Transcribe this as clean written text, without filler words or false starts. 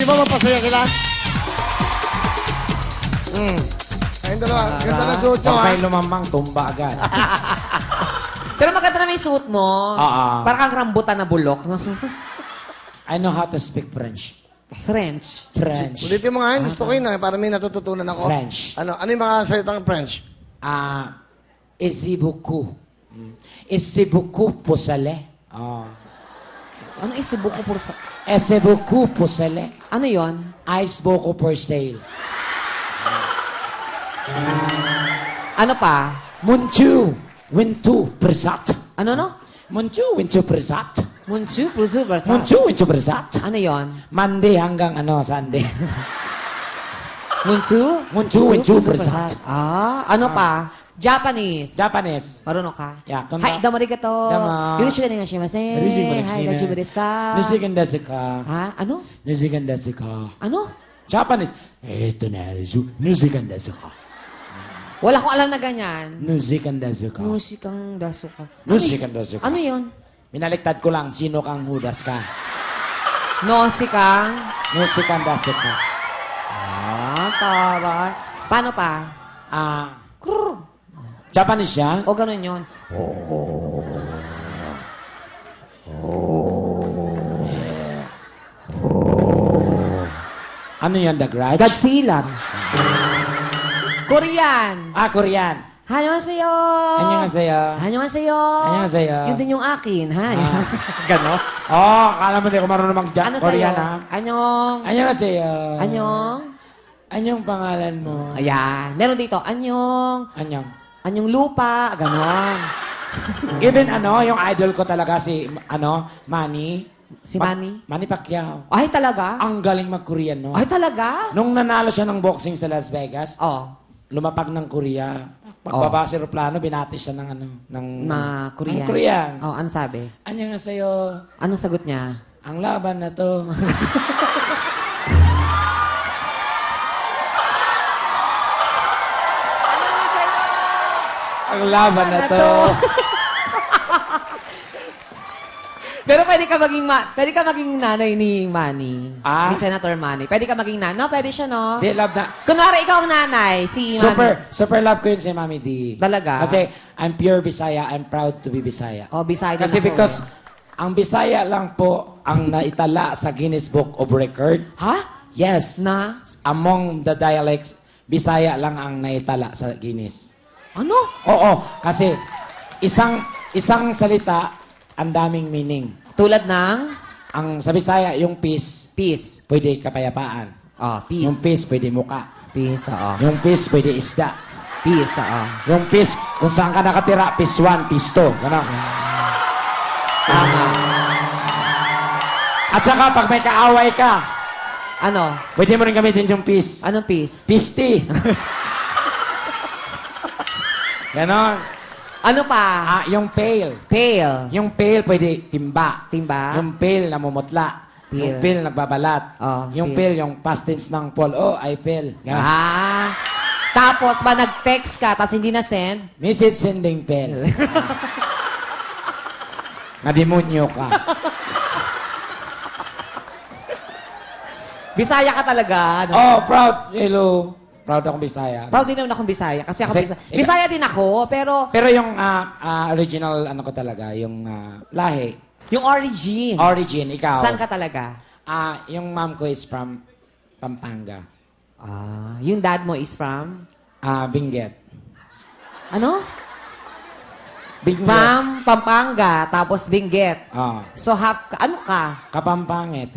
ba mapasaya sila? Ayun dalawa. Ganda na suot nyo, Pag ha? may lumamang, tumba agad. Pero maganda na may suot mo. Parang kang rambutan na bulok. I know how to speak French. French. French. Ulitin mo nga yun. Gusto ko yun, para may natututunan ako. French. Ano yung mga salitang French? Esi beaucoup. Esi beaucoup pour salé. Ano isibuko por sa... Esi beaucoup pour salé. Ano yon? Ice beaucoup pour sale. Ano pa? Munchu, wintu, presat. Ano no? Munchu, wintu, presat. Munchu, puso, basta. Munchu, wintu, presat. Ano yon? Monday hanggang Sunday. Munchu? Munchu, wintu, presat. Ano pa? Japanese. Japanese. Marunong ka? Yeah, Hai, damo arigato. Damo. Yoroshiku onegaishimasen. Hai, daijoubu desu ka? Nisigan desu ka? Ha? Ano? Nisigan desu ka? Ano? Japanese. Eto na, nisigan desu ka? Wala akong alam na ganyan. Nisigan desu ka? Musikang daso ka. Nisigan desu ka? Ano yun? Minaliktad ko lang, sino kang hudas ka? Nosikang? Nisigan desu ka? Tara. Paano pa? Krrr. Japanese siya? O ganun yun. Ano yan, The Grudge? Godzilla. Korean. Korean. Annyeonghaseyo. Annyeonghaseyo. Annyeonghaseyo. Annyeonghaseyo. Yun din yung akin, ha? Gano? Akala mo di ako marunong Ano Korean, sa'yo? ha? Anyong. Annyeonghaseyo. Anyong. Anyong pangalan mo? Ayan. Meron dito. Anyong. Anyong. Anyong lupa. Ganon. Even yung idol ko talaga si, Manny. Si Manny? Manny Pacquiao. Ay, talaga? Ang galing mag-Korean, no? Ay, talaga? Nung nanalo siya ng boxing sa Las Vegas, Oh. lumapag ng Korea. Pagbaba sa aeroplano, binati siya ng Korean. Ng Korean. Oh, ano sabi? Anya nga sa'yo, Anong sagot niya? ang laban na to. Ang laban na to. Pero pwede ka maging nanay ni Manny. Ni Senator Manny. Pwede ka maging nanay. No, pwede siya, no? Di, love na. Kunwari, ikaw ang nanay, si Manny. Super love ko yun si Mami D. Talaga? Kasi I'm pure Bisaya. I'm proud to be Bisaya. Oh, Bisaya Kasi din ako. because ang Bisaya lang po ang naitala sa Guinness Book of Record. Ha? Yes. Na? Among the dialects, Bisaya lang ang naitala sa Guinness. Ano? Oo, kasi isang salita, ang daming meaning. Tulad ng? Ang sa Bisaya, yung peace, Peace. pwede kapayapaan. Oh, peace. Yung peace, pwede muka. Peace, oo. Yung peace, pwede isda. Peace, oo. Yung peace, kung saan ka nakatira, peace 1, peace 2. Gano'n. Tama. At saka, pag may kaaway ka, Ano? pwede mo rin gamitin yung peace. Anong peace? Pisti. Ganon. Ano pa? Yung pail. Pale. Yung pail, pwede timba. Timba? Yung pail, namumutla. Pail. Yung pail, nagbabalat. Oh, yung pail. pail, yung past tense ng Paul. Oh, I pail. Ganon. Tapos ba nag-text ka tapos hindi na-send? Message sending pail. Nadimonyo ka. Bisaya ka talaga. No? Oh, proud. Hello. Proud akong Bisaya. Proud din naman akong Bisaya. Kasi ako Kasi- Bisaya. Bisaya din ako, pero Pero yung original, ko talaga, yung lahi. yung origin. Origin, ikaw. Saan ka talaga? Yung mom ko is from Pampanga. Yung dad mo is from? Benguet. Ano? Benguet. From Pampanga, tapos Benguet. Ah, So half ka, ano ka? Kapampangit.